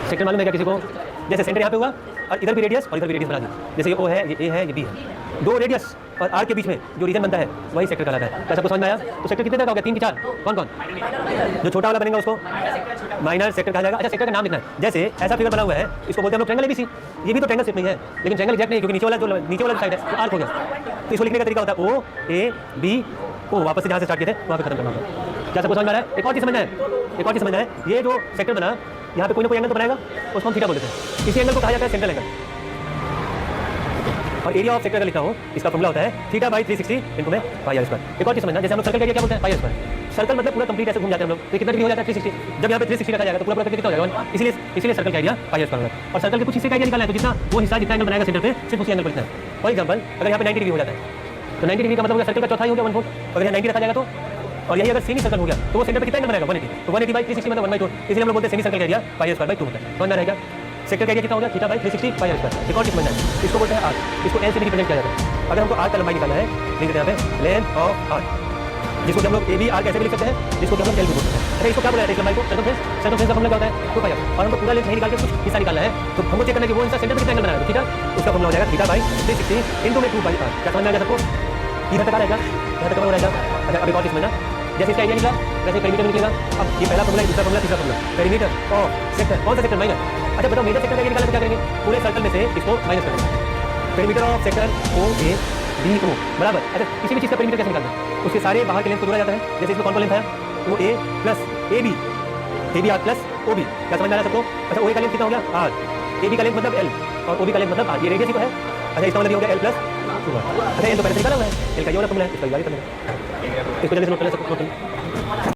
Sector मालूम है क्या किसी को? जैसे सेंटर यहाँ पे हुआ और इधर भी रेडियस और इधर भी रेडियस बना दी, जैसे ये ओ है, ये ए है, ये बी है, दो रेडियस और आर के बीच में जो रीजन बनता है वही सेक्टर कहलाता है। क्या सबको समझ में आया? तो सेक्टर कितने तक हो गया? 3 कि 4? कौन कौन? जो छोटा वाला बनेगा उसको माइनर सेक्टर कहा जाएगा। अच्छा, सेक्टर का नाम लिखना है। जैसे ऐसा फिगर बना हुआ है, इसको बोलते हैं हम लोग ट्रायंगल एबीसी। ये भी तो ट्रायंगल शेप में है, लेकिन ट्रायंगल एग्जैक्ट नहीं, क्योंकि नीचे वाला साइड है तो आर्क हो गया। तो इसको लिखने का तरीका होता है ओ ए बी ओ, वापस से जहाँ से स्टार्ट किए थे वहाँ पे खत्म करना होगा। क्या सबको समझ में आ रहा है? एक और चीज़ समझना है, एक और चीज़ समझना है, ये जो सेक्टर बना यहाँ पे कोई ना कोई एंगल तो बनाएगा, उसको हम थीटा बोलते हैं। इसी एंगल को कहा जाता है सेंट्रल एंगल। और एरिया ऑफ सेक्टर का लिखा हो, इसका फॉर्मूला होता है थीटा बाई 360 इनटू में पाई आर स्क्वायर। एक और चीज़ समझना, जैसे हम लोग सर्कल का एरिया क्या बोलते हैं? पाई आर स्क्वायर। सर्कल मतलब पूरा कंप्लीट ऐसे घूम जाते हैं हम लोग, तो कितना डिग्री हो जाता है? 360। जब यहाँ पे 360 रखा जाएगा तो पूरा पूरा कितना हो जाएगा? इसलिए सर्कल का एरिया पाई आर स्क्वायर होगा। और सर्कल के कुछ हिस्से का एरिया निकालना है, तो जितना वो हिस्सा जितना एंगल बनाएगा सेंटर पे, सिर्फ उसी एंगल को लिखना है। फॉर एग्जाम्पल, अगर यहाँ पे 90 डिग्री हो जाता है तो 90 डिग्री का मतलब सर्कल का चौथाई हो गया 1/4। अगर यहाँ 90 रखा जाएगा तो, और यही अगर सेमी सर्कल हो गया तो वो सेंटर पे कितना एंगल बनाएगा? 180। तो 180 बाई 360 मतलब 1/2। इसलिए हम लोग बोलते हैं सेमी सर्कल का area pi r square by 2 होता है। समझ में रहेगा? सेक्टर का एरिया कितना हो गया? Theta by 360 pi r square. एक और चीज़ समझना है, इसको बोलते हैं आर्क। इसको एल से भी रिप्रेजेंट किया जाता है। अगर हमको आर्क का लंबाई निकालना है, लिख देते हैं यहाँ पे लेंथ ऑफ आर्क, जिसको कि हम लोग ए बी आर्क ऐसे भी लिख सकते हैं, जिसको कि हम लोग एल भी बोल सकते हैं। अच्छा, इसको क्या बोला जाता है? इस लंबाई को सर्कमफ्रेंस का फॉर्मूला क्या होता है? 2 पाई आर। और हमको पूरा लेंथ नहीं निकाल के कुछ हिस्सा निकालना है, तो हमको चेक करना है कि वो हिस्सा सेंटर पे कितना एंगल बनाया है। थीटा, उसका फॉर्मूला हो जाएगा थीटा बाई 360 इनटू में 2 पाई आर। क्या समझ में आ गया सबको? इधर तक आ रहेगा, यहाँ तक हो रहेगा। अच्छा, अब एक और चीज़ समझना, जैसे इसका एरिया निकला वैसे पेरीमीटर निकलेगा। अब ये पहला फॉर्मूला, दूसरा फॉर्मूला, तीसरा फॉर्मूला, पेरीमीटर ऑफ सेक्टर। कौन सा सेक्टर? माइनर। अच्छा बताओ, मेजर सेक्टर का एरिया निकालना तो क्या करेंगे? पूरे सर्कल में से इसको माइनस कर देंगे। Perimeter of sector O A B O बराबर। अच्छा, किसी भी चीज़ का पेरीमीटर कैसे निकालना है? उसके सारे बाहर के लेंथ को जोड़ा जाता है। जैसे इसमें कौन लेंथ है? वो A plus A B R plus O B. क्या समझ में आ रहा है सबको? अच्छा, ओ ए का लेंथ कितना हो गया? आर। ए बी का लेंथ मतलब एल और ओ बी का लेंथ मतलब आर। ये रेडियस ही तो है। अच्छा, इसका मतलब ये हो गया एल प्लस 2 आर। अच्छा, एल तो पहले से निकाला हुआ है, एल का ये वाला फॉर्मूला है, इसका ये वाला फॉर्मूला है। इसको जल्दी से नोट कर ले सबको।